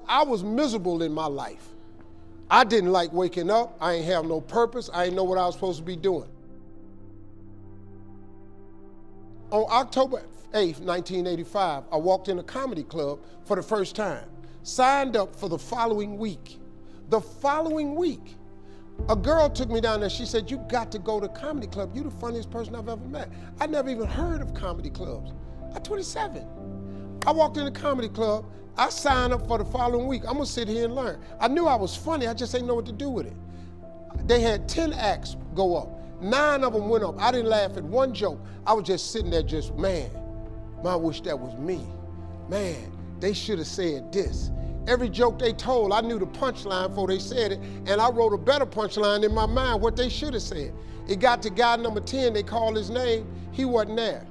I was miserable in my life. I didn't like waking up. I ain't have no purpose. I ain't know what I was supposed to be doing. On October 8th, 1985, I walked in a comedy club for the first time. Signed up for the following week. The following week, a girl took me down there. She said, you got to go to comedy club. You the funniest person I've ever met. I never even heard of comedy clubs. I'm 27. I walked in the comedy club. I signed up for the following week. I'm gonna sit here and learn. I knew I was funny, I just didn't know what to do with it. They had 10 acts go up. 9 of them went up. I didn't laugh at one joke. I was just sitting there just, man, I wish that was me. Man, they should have said this. Every joke they told, I knew the punchline before they said it, and I wrote a better punchline in my mind, what they should have said. It got to guy number 10, they called his name, he wasn't there.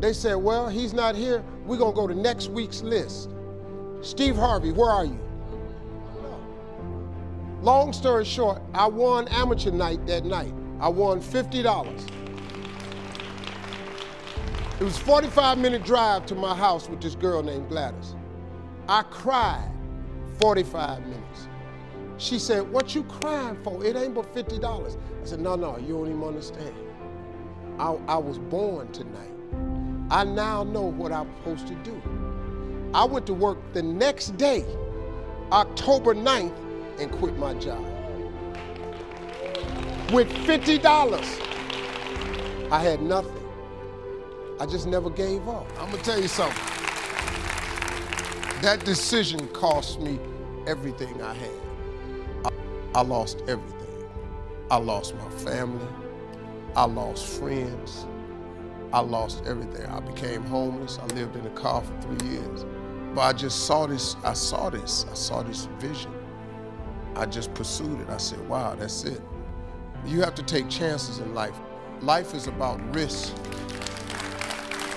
They said, well, he's not here, we're gonna go to next week's list. Steve Harvey, where are you? Long story short, I won amateur night that night. I won $50. It was a 45-minute drive to my house with this girl named Gladys. I cried 45 minutes. She said, what you crying for? It ain't but $50. I said, no, you don't even understand. I was born tonight. I now know what I'm supposed to do. I went to work the next day, October 9th, and quit my job. With $50, I had nothing. I just never gave up. I'm gonna tell you something. That decision cost me everything I had. I lost everything. I lost my family. I lost friends. I lost everything. I became homeless. I lived in a car for 3 years. But I just saw this, I saw this vision. I just pursued it. I said, wow, that's it. You have to take chances in life. Life is about risk.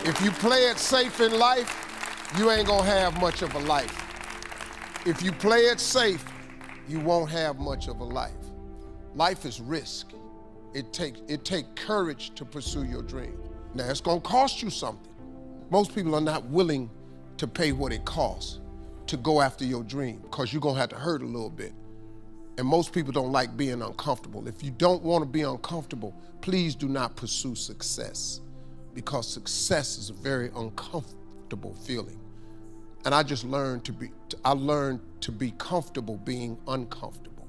If you play it safe in life, you ain't gonna have much of a life. If you play it safe, you won't have much of a life. Life is risk. It takes courage to pursue your dream. Now, it's gonna cost you something. Most people are not willing to pay what it costs to go after your dream, because you're gonna have to hurt a little bit. And most people don't like being uncomfortable. If you don't wanna be uncomfortable, please do not pursue success, because success is a very uncomfortable feeling. And I just learned to be comfortable being uncomfortable.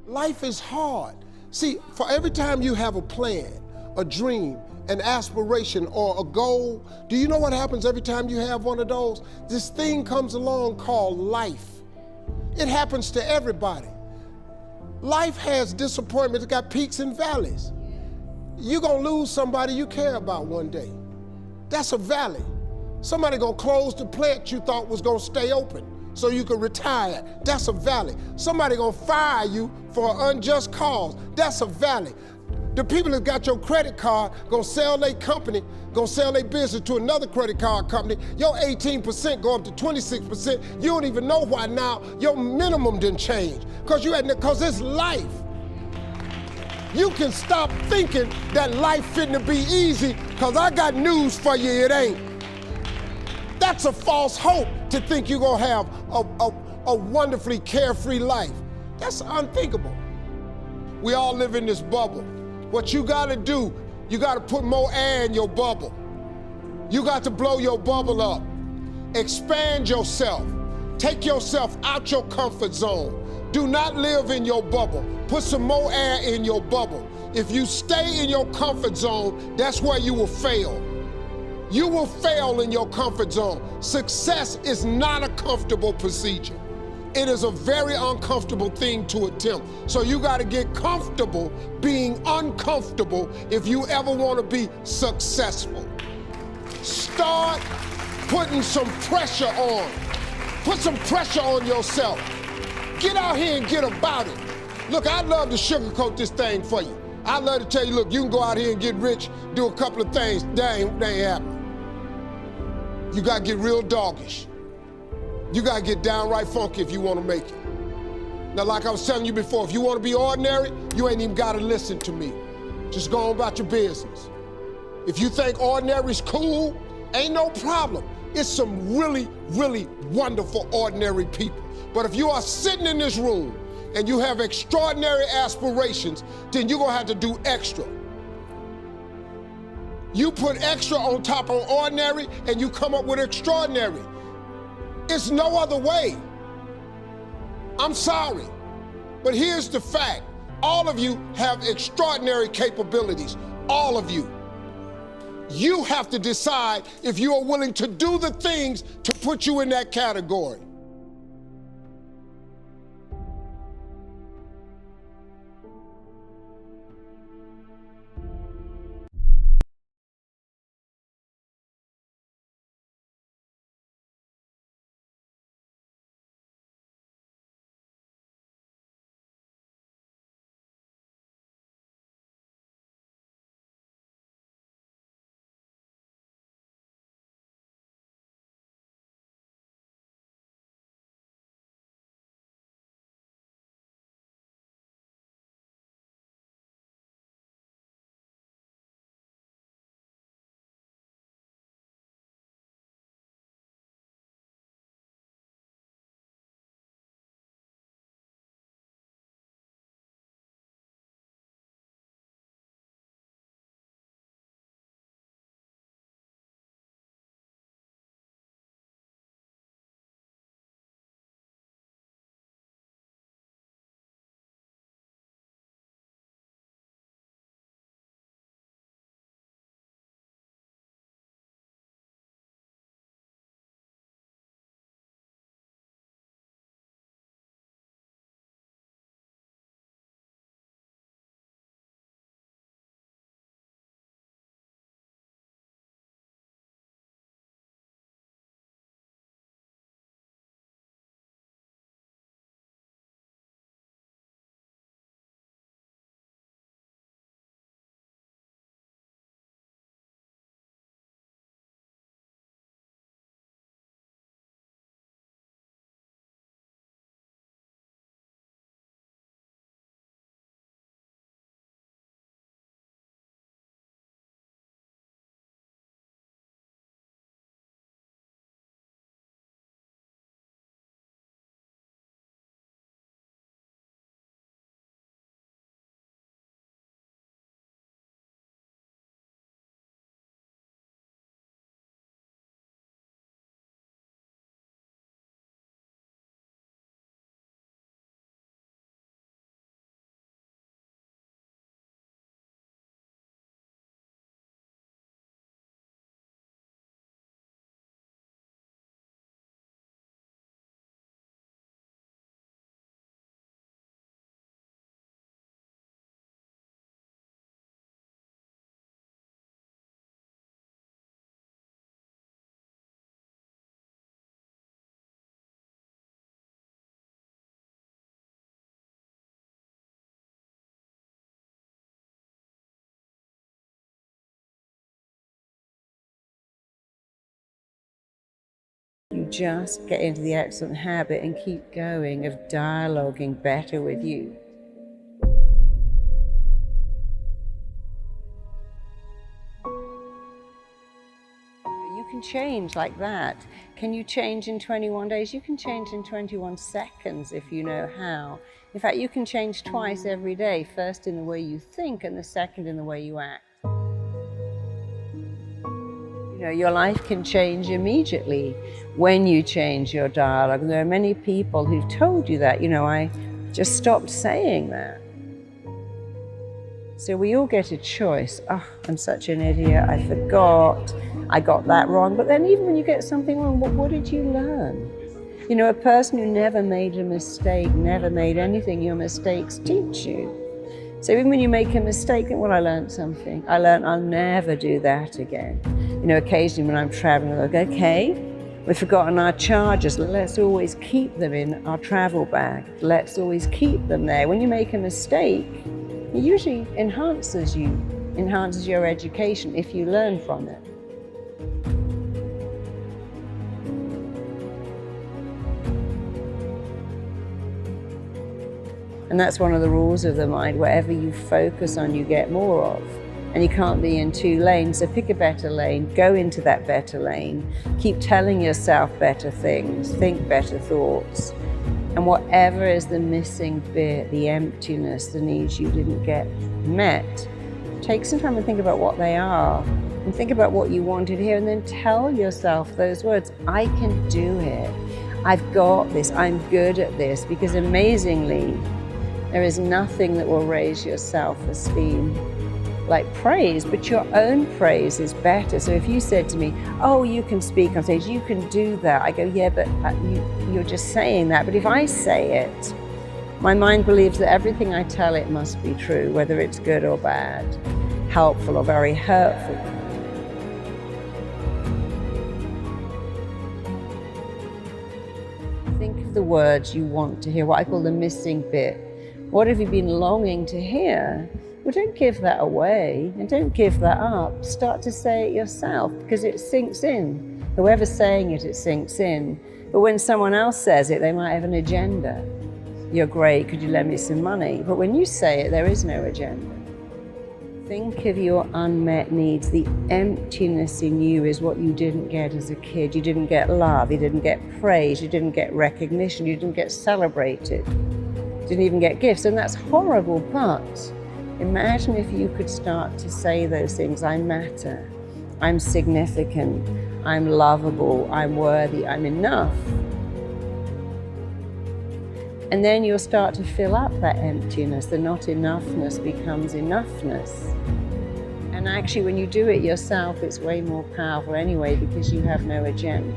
Life is hard. See, for every time you have a plan, a dream, an aspiration, or a goal, do you know what happens every time you have one of those? This thing comes along called life. It happens to everybody. Life has disappointments, it got peaks and valleys. You're gonna lose somebody you care about one day. That's a valley. Somebody gonna close the plant you thought was gonna stay open so you could retire. That's a valley. Somebody gonna fire you for an unjust cause. That's a valley. The people that got your credit card gonna sell their company, gonna sell their business to another credit card company. Your 18% go up to 26%. You don't even know why now your minimum didn't change. Cause it's life. You can stop thinking that life fitting to be easy, cause I got news for you, it ain't. That's a false hope to think you're gonna have a wonderfully carefree life. That's unthinkable. We all live in this bubble. What you gotta do, you gotta put more air in your bubble. You got to blow your bubble up. Expand yourself. Take yourself out your comfort zone. Do not live in your bubble. Put some more air in your bubble. If you stay in your comfort zone, that's where you will fail. You will fail in your comfort zone. Success is not a comfortable procedure. It is a very uncomfortable thing to attempt. So you gotta get comfortable being uncomfortable if you ever wanna be successful. Start putting some pressure on. Put some pressure on yourself. Get out here and get about it. Look, I'd love to sugarcoat this thing for you. I'd love to tell you, look, you can go out here and get rich, do a couple of things. That ain't happening. You gotta get real doggish. You gotta get downright funky if you wanna make it. Now, like I was telling you before, if you wanna be ordinary, you ain't even gotta listen to me. Just go on about your business. If you think ordinary's cool, ain't no problem. It's some really, really wonderful, ordinary people. But if you are sitting in this room and you have extraordinary aspirations, then you're gonna have to do extra. You put extra on top of ordinary and you come up with extraordinary. It's no other way. I'm sorry, but here's the fact. All of you have extraordinary capabilities, all of you. You have to decide if you are willing to do the things to put you in that category. You just get into the excellent habit and keep going of dialoguing better with you. You can change like that. Can you change in 21 days? You can change in 21 seconds if you know how. In fact, you can change twice every day, first in the way you think and the second in the way you act. You know, your life can change immediately when you change your dialogue. There are many people who've told you that. You know, I just stopped saying that. So we all get a choice. Oh, I'm such an idiot, I forgot, I got that wrong. But then even when you get something wrong, what did you learn? You know, a person who never made a mistake, never made anything, your mistakes teach you. So even when you make a mistake, think, well, I learned something. I learned I'll never do that again. You know, occasionally when I'm traveling, I go, okay, we've forgotten our chargers. Let's always keep them in our travel bag. Let's always keep them there. When you make a mistake, it usually enhances your education if you learn from it. And that's one of the rules of the mind. Whatever you focus on, you get more of. And you can't be in two lanes, so pick a better lane, go into that better lane, keep telling yourself better things, think better thoughts. And whatever is the missing bit, the emptiness, the needs you didn't get met, take some time and think about what they are, and think about what you wanted here, and then tell yourself those words. I can do it. I've got this. I'm good at this. Because amazingly, there is nothing that will raise your self-esteem like praise, but your own praise is better. So if you said to me, oh, you can speak on stage, you can do that. I go, yeah, but you're just saying that. But if I say it, my mind believes that everything I tell it must be true, whether it's good or bad, helpful or very hurtful. Think of the words you want to hear, what I call the missing bit. What have you been longing to hear? Well, don't give that away and don't give that up. Start to say it yourself because it sinks in. Whoever's saying it, it sinks in. But when someone else says it, they might have an agenda. You're great, could you lend me some money? But when you say it, there is no agenda. Think of your unmet needs. The emptiness in you is what you didn't get as a kid. You didn't get love, you didn't get praise, you didn't get recognition, you didn't get celebrated, you didn't even get gifts, and that's horrible, but imagine if you could start to say those things. I matter, I'm significant, I'm lovable, I'm worthy, I'm enough. And then you'll start to fill up that emptiness. The not enoughness becomes enoughness. And actually, when you do it yourself, it's way more powerful anyway because you have no agenda.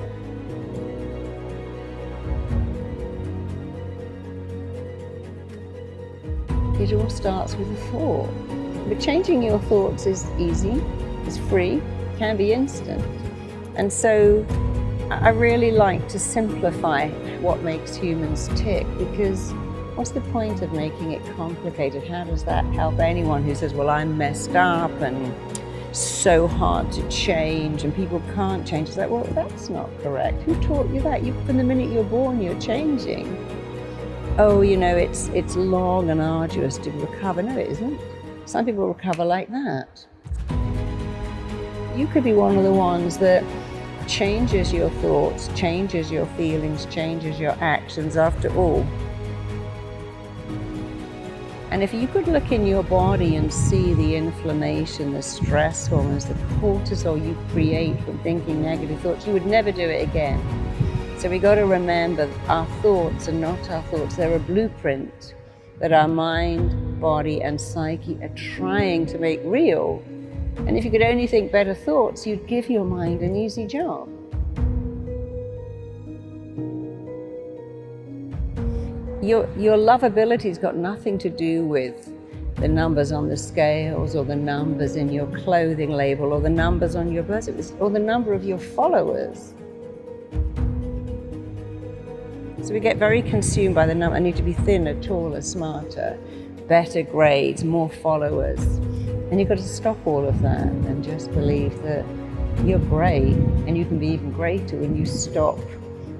It all starts with a thought. But changing your thoughts is easy, it's free, can be instant. And so I really like to simplify what makes humans tick, because what's the point of making it complicated? How does that help anyone who says, well, I'm messed up and so hard to change and people can't change? It's like, well, that's not correct. Who taught you that? From the minute you're born, you're changing. Oh, you know, it's long and arduous to recover. No, it isn't. Some people recover like that. You could be one of the ones that changes your thoughts, changes your feelings, changes your actions after all. And if you could look in your body and see the inflammation, the stress hormones, the cortisol you create from thinking negative thoughts, you would never do it again. So we got to remember our thoughts are not our thoughts. They're a blueprint that our mind, body, and psyche are trying to make real. And if you could only think better thoughts, you'd give your mind an easy job. Your lovability's got nothing to do with the numbers on the scales or the numbers in your clothing label or the numbers on your birth certificate or the number of your followers. So we get very consumed by the number. I need to be thinner, taller, smarter, better grades, more followers. And you've got to stop all of that and just believe that you're great, and you can be even greater when you stop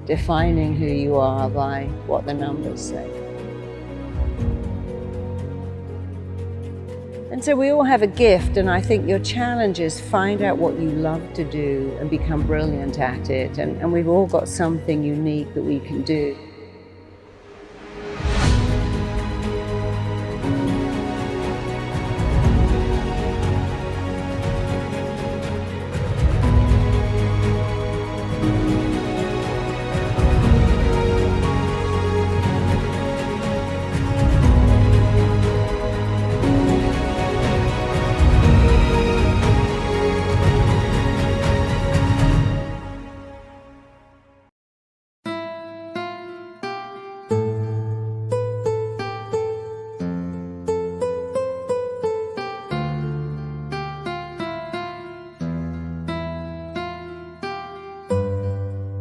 defining who you are by what the numbers say. And so we all have a gift, and I think your challenge is find out what you love to do and become brilliant at it. And we've all got something unique that we can do.